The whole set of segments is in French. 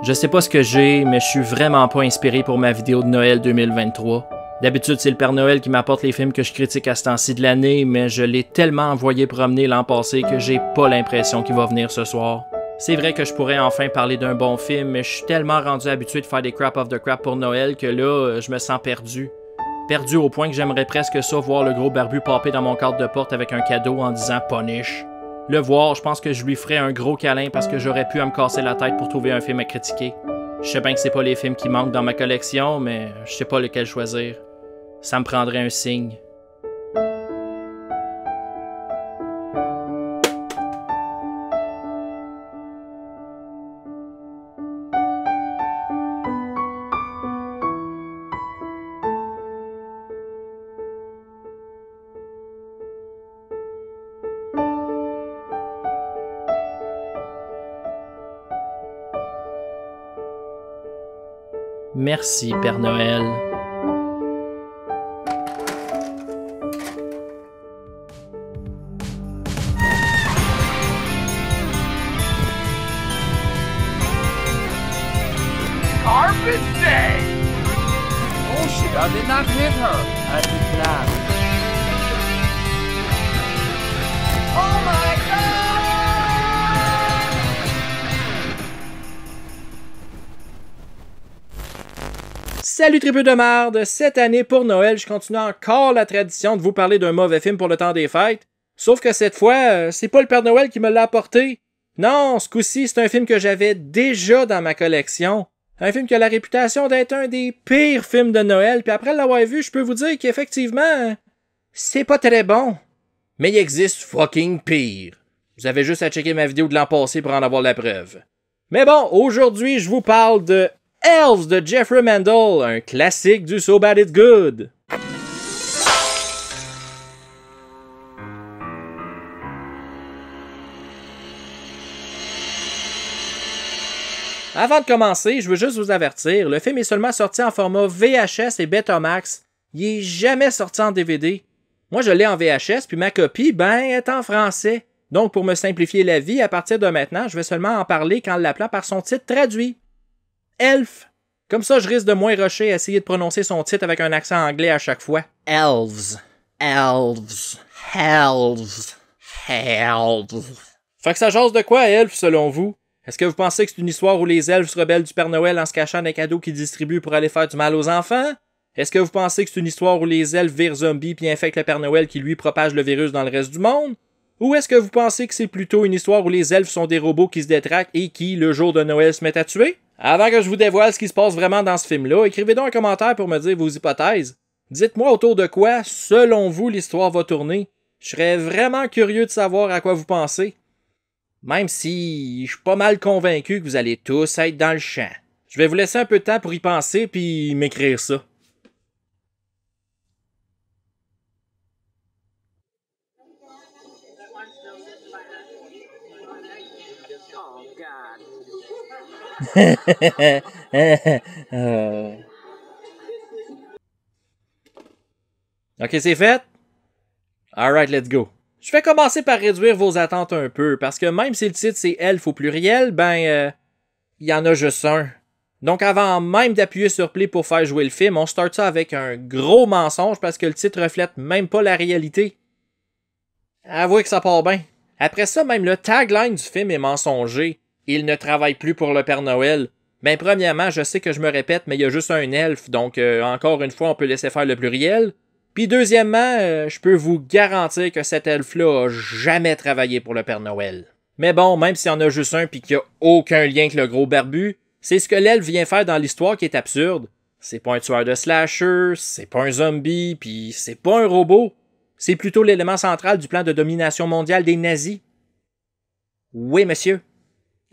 Je sais pas ce que j'ai, mais je suis vraiment pas inspiré pour ma vidéo de Noël 2023. D'habitude, c'est le Père Noël qui m'apporte les films que je critique à ce temps-ci de l'année, mais je l'ai tellement envoyé promener l'an passé que j'ai pas l'impression qu'il va venir ce soir. C'est vrai que je pourrais enfin parler d'un bon film, mais je suis tellement rendu habitué de faire des crap of the crap pour Noël que là, je me sens perdu. Perdu au point que j'aimerais presque ça voir le gros barbu popper dans mon cadre de porte avec un cadeau en disant « Punish ». Le voir, je pense que je lui ferais un gros câlin parce que j'aurais pu à me casser la tête pour trouver un film à critiquer. Je sais bien que c'est pas les films qui manquent dans ma collection, mais je sais pas lequel choisir. Ça me prendrait un signe. Merci, Père Noël. Carpet Day! Oh shit, I did not hit her. I did not. Oh my god! Salut tribu de marde! Cette année pour Noël, je continue encore la tradition de vous parler d'un mauvais film pour le temps des fêtes. Sauf que cette fois, c'est pas le Père Noël qui me l'a apporté. Non, ce coup-ci, c'est un film que j'avais déjà dans ma collection. Un film qui a la réputation d'être un des pires films de Noël, puis après l'avoir vu, je peux vous dire qu'effectivement, c'est pas très bon. Mais il existe fucking pire. Vous avez juste à checker ma vidéo de l'an passé pour en avoir la preuve. Mais bon, aujourd'hui, je vous parle de Elves de Jeffrey Mandel, un classique du So Bad It's Good. Avant de commencer, je veux juste vous avertir, le film est seulement sorti en format VHS et Betamax. Il est jamais sorti en DVD. Moi, je l'ai en VHS, puis ma copie, est en français. Donc, pour me simplifier la vie, à partir de maintenant, je vais seulement en parler qu'en l'appelant par son titre traduit. Elf. Comme ça, je risque de moins rusher à essayer de prononcer son titre avec un accent anglais à chaque fois. Elves. Elves. Elves. Elves. Fait que ça jase de quoi, Elf, selon vous? Est-ce que vous pensez que c'est une histoire où les elfes se rebellent du Père Noël en se cachant des cadeaux qu'ils distribuent pour aller faire du mal aux enfants? Est-ce que vous pensez que c'est une histoire où les elfes virent zombies puis infectent le Père Noël qui lui propage le virus dans le reste du monde? Ou est-ce que vous pensez que c'est plutôt une histoire où les elfes sont des robots qui se détraquent et qui, le jour de Noël, se mettent à tuer? Avant que je vous dévoile ce qui se passe vraiment dans ce film-là, écrivez donc un commentaire pour me dire vos hypothèses. Dites-moi autour de quoi, selon vous, l'histoire va tourner. Je serais vraiment curieux de savoir à quoi vous pensez. Même si je suis pas mal convaincu que vous allez tous être dans le champ. Je vais vous laisser un peu de temps pour y penser puis m'écrire ça. Ok, c'est fait? Alright, let's go. Je vais commencer par réduire vos attentes un peu, parce que même si le titre c'est Elf au pluriel, il y en a juste un. Donc avant même d'appuyer sur play pour faire jouer le film, on start ça avec un gros mensonge parce que le titre reflète même pas la réalité. Avouez que ça part bien. Après ça, même le tagline du film est mensonger. Il ne travaille plus pour le Père Noël. Premièrement, je sais que je me répète, mais il y a juste un elfe, donc encore une fois, on peut laisser faire le pluriel. Puis deuxièmement, je peux vous garantir que cet elfe-là a jamais travaillé pour le Père Noël. Mais bon, même s'il y en a juste un pis qu'il n'y a aucun lien avec le gros barbu, c'est ce que l'elfe vient faire dans l'histoire qui est absurde. C'est pas un tueur de slasher, c'est pas un zombie, pis c'est pas un robot. C'est plutôt l'élément central du plan de domination mondiale des nazis. Oui, monsieur.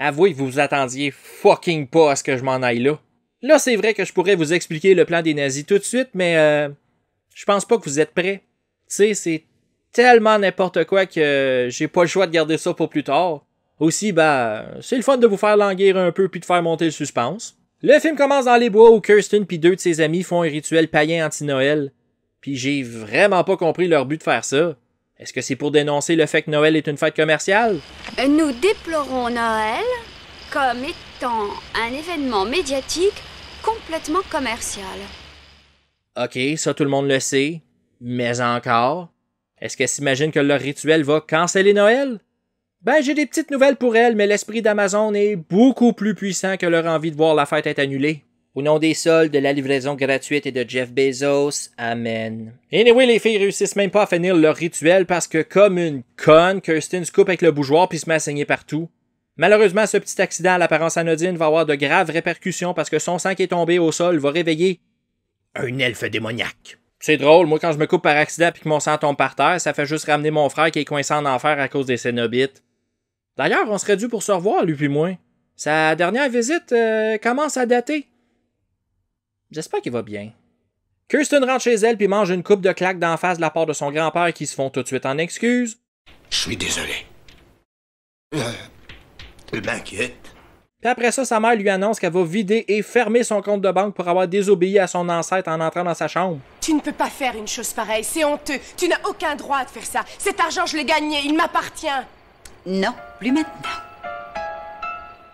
Avouez que vous vous attendiez fucking pas à ce que je m'en aille là. Là, c'est vrai que je pourrais vous expliquer le plan des nazis tout de suite, mais je pense pas que vous êtes prêts. Tu sais, c'est tellement n'importe quoi que j'ai pas le choix de garder ça pour plus tard. Aussi, c'est le fun de vous faire languir un peu puis de faire monter le suspense. Le film commence dans les bois où Kirsten puis deux de ses amis font un rituel païen anti-Noël. Puis j'ai vraiment pas compris leur but de faire ça. Est-ce que c'est pour dénoncer le fait que Noël est une fête commerciale? Nous déplorons Noël. comme étant un événement médiatique complètement commercial. Ok, ça tout le monde le sait, mais encore, est-ce qu'elle s'imagine que leur rituel va canceller Noël? Ben, j'ai des petites nouvelles pour elle, mais l'esprit d'Amazon est beaucoup plus puissant que leur envie de voir la fête être annulée. Au nom des soldes, de la livraison gratuite et de Jeff Bezos, amen. Anyway, les filles réussissent même pas à finir leur rituel parce que, comme une conne, Kirsten se coupe avec le bougeoir puis se met à saigner partout. Malheureusement, ce petit accident à l'apparence anodine va avoir de graves répercussions parce que son sang qui est tombé au sol va réveiller un elfe démoniaque. C'est drôle, moi quand je me coupe par accident puis que mon sang tombe par terre, ça fait juste ramener mon frère qui est coincé en enfer à cause des Cénobites. D'ailleurs, on serait dû pour se revoir, lui puis moi. Sa dernière visite commence à dater. J'espère qu'il va bien. Kirsten rentre chez elle puis mange une coupe de claques d'en face de la part de son grand-père qui se font tout de suite en excuse. Je suis désolé. Tu m'inquiète. Puis après ça, sa mère lui annonce qu'elle va vider et fermer son compte de banque pour avoir désobéi à son ancêtre en entrant dans sa chambre. Tu ne peux pas faire une chose pareille, c'est honteux. Tu n'as aucun droit de faire ça. Cet argent, je l'ai gagné, il m'appartient. Non, plus maintenant.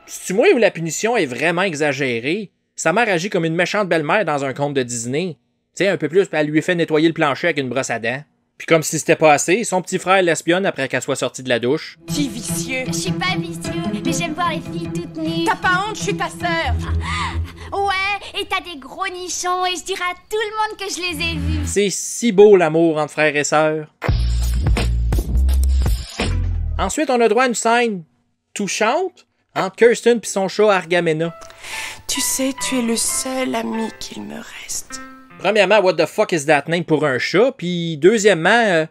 C'est-tu moi où la punition est vraiment exagérée? Sa mère agit comme une méchante belle-mère dans un conte de Disney. Tu sais, un peu plus, puis elle lui fait nettoyer le plancher avec une brosse à dents. Puis comme si c'était pas assez, son petit frère l'espionne après qu'elle soit sortie de la douche. Petit vicieux. Je suis pas vicieux, mais j'aime voir les filles toutes nues. T'as pas honte, je suis ta sœur. Ouais, et t'as des gros nichons, et je dirai à tout le monde que je les ai vus. C'est si beau l'amour entre frères et sœurs. Ensuite, on a droit à une scène touchante entre Kirsten et son chat Argamena. Tu sais, tu es le seul ami qu'il me reste. Premièrement, what the fuck is that name pour un chat? Puis deuxièmement,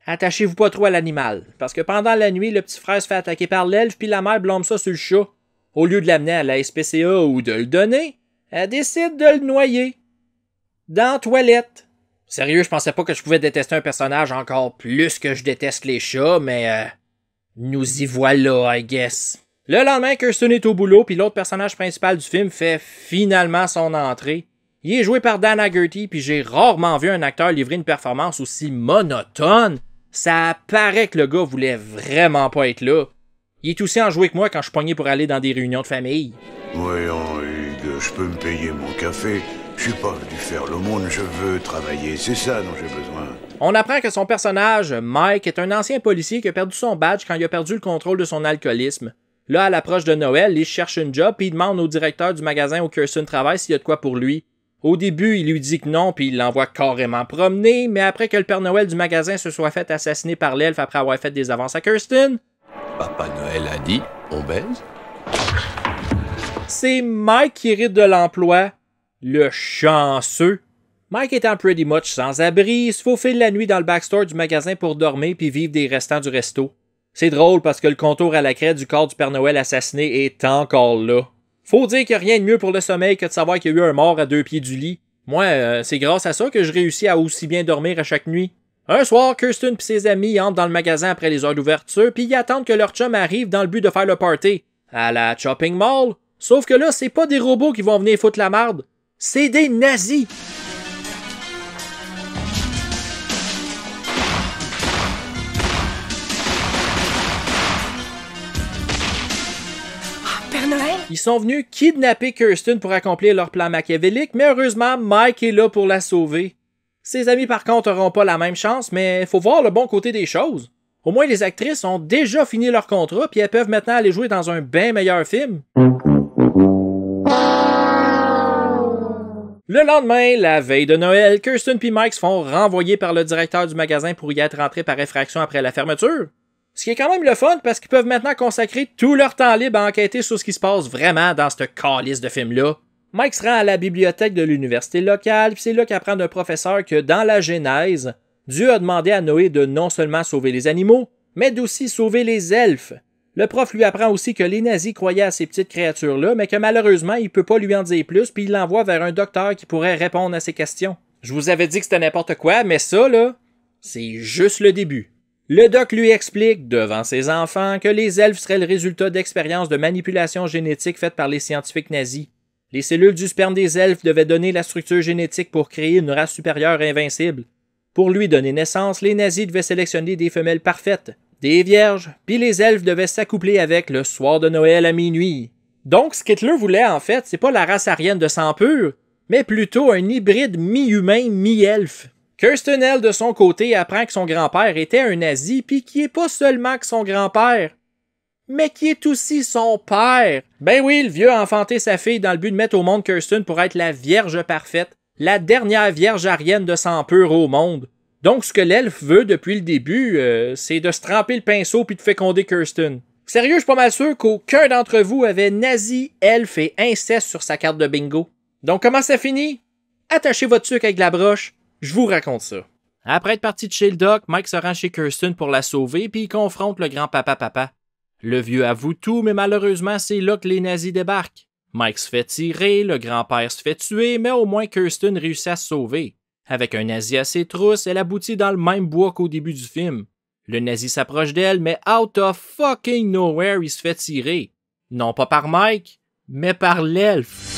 attachez-vous pas trop à l'animal. Parce que pendant la nuit, le petit frère se fait attaquer par l'elfe puis la mère blâme ça sur le chat. Au lieu de l'amener à la SPCA ou de le donner, elle décide de le noyer. Dans la toilette. Sérieux, je pensais pas que je pouvais détester un personnage encore plus que je déteste les chats, mais nous y voilà, I guess. Le lendemain, Kirsten est au boulot, puis l'autre personnage principal du film fait finalement son entrée. Il est joué par Dan Haggerty, puis j'ai rarement vu un acteur livrer une performance aussi monotone. Ça paraît que le gars voulait vraiment pas être là. Il est aussi enjoué que moi quand je suis pogné pour aller dans des réunions de famille. Voyons, Hugues, je peux me payer mon café. Je suis pas venu faire le monde, je veux travailler. C'est ça dont j'ai besoin. On apprend que son personnage, Mike, est un ancien policier qui a perdu son badge quand il a perdu le contrôle de son alcoolisme. Là, à l'approche de Noël, il cherche une job puis il demande au directeur du magasin où Kirsten travaille s'il y a de quoi pour lui. Au début, il lui dit que non puis il l'envoie carrément promener, mais après que le Père Noël du magasin se soit fait assassiner par l'elfe après avoir fait des avances à Kirsten... Papa Noël a dit, on baise? C'est Mike qui hérite de l'emploi. Le chanceux. Mike étant pretty much sans abri, il se faufile la nuit dans le backstore du magasin pour dormir puis vivre des restants du resto. C'est drôle parce que le contour à la craie du corps du Père Noël assassiné est encore là. Faut dire qu'il n'y a rien de mieux pour le sommeil que de savoir qu'il y a eu un mort à 2 pieds du lit. Moi, c'est grâce à ça que je réussis à aussi bien dormir à chaque nuit. Un soir, Kirsten et ses amis entrent dans le magasin après les heures d'ouverture puis ils attendent que leur chum arrive dans le but de faire le party. À la Shopping Mall. Sauf que là, c'est pas des robots qui vont venir foutre la marde. C'est des nazis! Père Noël? Ils sont venus kidnapper Kirsten pour accomplir leur plan machiavélique, mais heureusement, Mike est là pour la sauver. Ses amis, par contre, n'auront pas la même chance, mais faut voir le bon côté des choses. Au moins, les actrices ont déjà fini leur contrat, puis elles peuvent maintenant aller jouer dans un bien meilleur film. Le lendemain, la veille de Noël, Kirsten et Mike se font renvoyer par le directeur du magasin pour y être rentrés par effraction après la fermeture. Ce qui est quand même le fun parce qu'ils peuvent maintenant consacrer tout leur temps libre à enquêter sur ce qui se passe vraiment dans cette calice de film-là. Mike se rend à la bibliothèque de l'université locale, puis c'est là qu'il apprend d'un professeur que dans la Genèse, Dieu a demandé à Noé de non seulement sauver les animaux, mais d'aussi sauver les elfes. Le prof lui apprend aussi que les nazis croyaient à ces petites créatures-là, mais que malheureusement, il peut pas lui en dire plus, puis il l'envoie vers un docteur qui pourrait répondre à ses questions. Je vous avais dit que c'était n'importe quoi, mais ça, là, c'est juste le début. Le doc lui explique, devant ses enfants, que les elfes seraient le résultat d'expériences de manipulation génétique faites par les scientifiques nazis. Les cellules du sperme des elfes devaient donner la structure génétique pour créer une race supérieure et invincible. Pour lui donner naissance, les nazis devaient sélectionner des femelles parfaites, des vierges, puis les elfes devaient s'accoupler avec le soir de Noël à minuit. Donc, ce qu'Hitler voulait, en fait, c'est pas la race aryenne de sang pur, mais plutôt un hybride mi-humain, mi-elfe. Kirsten, elle, de son côté, apprend que son grand-père était un nazi, puis qui est pas seulement que son grand-père, mais qui est aussi son père. Ben oui, le vieux a enfanté sa fille dans le but de mettre au monde Kirsten pour être la vierge parfaite, la dernière vierge aryenne de sang pur au monde. Donc, ce que l'elfe veut depuis le début, c'est de se tremper le pinceau puis de féconder Kirsten. Sérieux, je suis pas mal sûr qu'aucun d'entre vous avait nazi, elfe et inceste sur sa carte de bingo. Donc, comment ça finit? Attachez votre sucre avec de la broche, je vous raconte ça. Après être parti de chez le doc, Mike se rend chez Kirsten pour la sauver puis il confronte le grand-papa. Le vieux avoue tout, mais malheureusement, c'est là que les nazis débarquent. Mike se fait tirer, le grand-père se fait tuer, mais au moins Kirsten réussit à se sauver. Avec un nazi à ses trousses, elle aboutit dans le même bois qu'au début du film. Le nazi s'approche d'elle, mais out of fucking nowhere, il se fait tirer. Non pas par Mike, mais par l'elfe.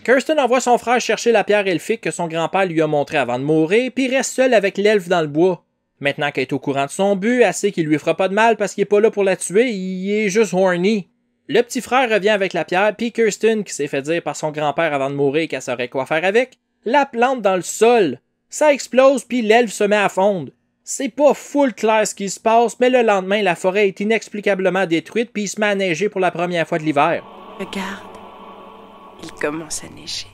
Kirsten envoie son frère chercher la pierre elfique que son grand-père lui a montrée avant de mourir, puis reste seule avec l'elfe dans le bois. Maintenant qu'elle est au courant de son but, elle sait qu'il lui fera pas de mal parce qu'il est pas là pour la tuer, il est juste horny. Le petit frère revient avec la pierre, puis Kirsten, qui s'est fait dire par son grand-père avant de mourir qu'elle saurait quoi faire avec, la plante dans le sol. Ça explose, puis l'elfe se met à fondre. C'est pas full clair ce qui se passe, mais le lendemain, la forêt est inexplicablement détruite, puis il se met à neiger pour la première fois de l'hiver. Regarde, il commence à neiger.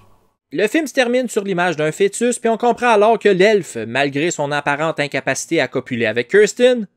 Le film se termine sur l'image d'un fœtus, puis on comprend alors que l'elfe, malgré son apparente incapacité à copuler avec Kirsten,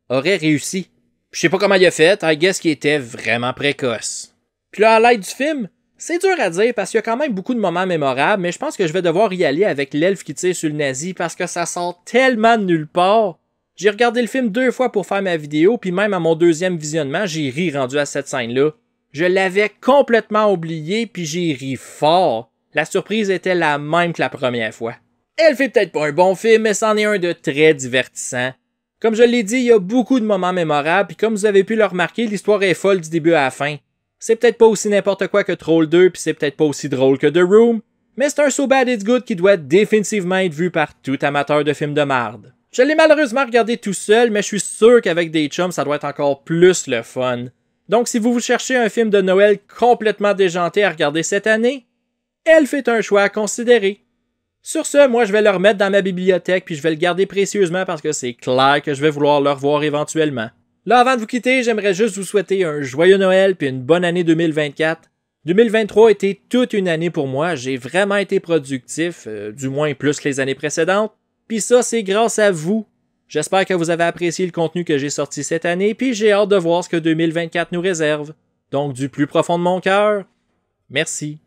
aurait réussi. Je sais pas comment il a fait, I guess qu'il était vraiment précoce. Puis là, à l'aide du film, c'est dur à dire parce qu'il y a quand même beaucoup de moments mémorables, mais je pense que je vais devoir y aller avec l'elfe qui tire sur le nazi parce que ça sort tellement de nulle part. J'ai regardé le film 2 fois pour faire ma vidéo, puis même à mon deuxième visionnement, j'ai ri rendu à cette scène-là. Je l'avais complètement oublié, puis j'ai ri fort. La surprise était la même que la première fois. Elf est peut-être pas un bon film, mais c'en est un de très divertissant. Comme je l'ai dit, il y a beaucoup de moments mémorables, puis comme vous avez pu le remarquer, l'histoire est folle du début à la fin. C'est peut-être pas aussi n'importe quoi que Troll 2, puis c'est peut-être pas aussi drôle que The Room, mais c'est un So Bad It's Good qui doit définitivement être vu par tout amateur de films de marde. Je l'ai malheureusement regardé tout seul, mais je suis sûr qu'avec des chums, ça doit être encore plus le fun. Donc si vous cherchez un film de Noël complètement déjanté à regarder cette année, Elf est un choix à considérer. Sur ce, moi je vais le remettre dans ma bibliothèque puis je vais le garder précieusement parce que c'est clair que je vais vouloir le revoir éventuellement. Là, avant de vous quitter, j'aimerais juste vous souhaiter un joyeux Noël puis une bonne année 2024. 2023 a été toute une année pour moi, j'ai vraiment été productif, du moins plus que les années précédentes, puis ça c'est grâce à vous. J'espère que vous avez apprécié le contenu que j'ai sorti cette année puis j'ai hâte de voir ce que 2024 nous réserve. Donc du plus profond de mon cœur, merci.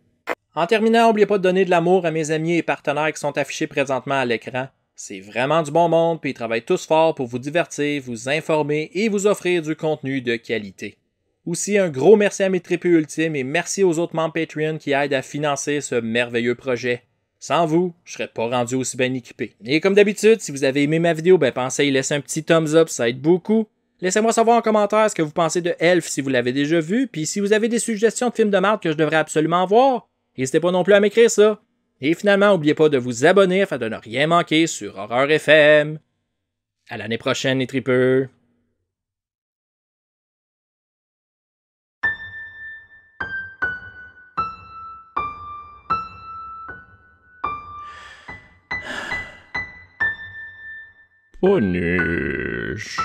En terminant, n'oubliez pas de donner de l'amour à mes amis et partenaires qui sont affichés présentement à l'écran. C'est vraiment du bon monde, puis ils travaillent tous fort pour vous divertir, vous informer et vous offrir du contenu de qualité. Aussi, un gros merci à mes tripeux ultimes et merci aux autres membres Patreon qui aident à financer ce merveilleux projet. Sans vous, je serais pas rendu aussi bien équipé. Et comme d'habitude, si vous avez aimé ma vidéo, pensez à y laisser un petit thumbs up, ça aide beaucoup. Laissez-moi savoir en commentaire ce que vous pensez de Elf si vous l'avez déjà vu, puis si vous avez des suggestions de films de marde que je devrais absolument voir, n'hésitez pas non plus à m'écrire ça. Et finalement, n'oubliez pas de vous abonner afin de ne rien manquer sur Horreur FM. À l'année prochaine, les tripeux. Punish.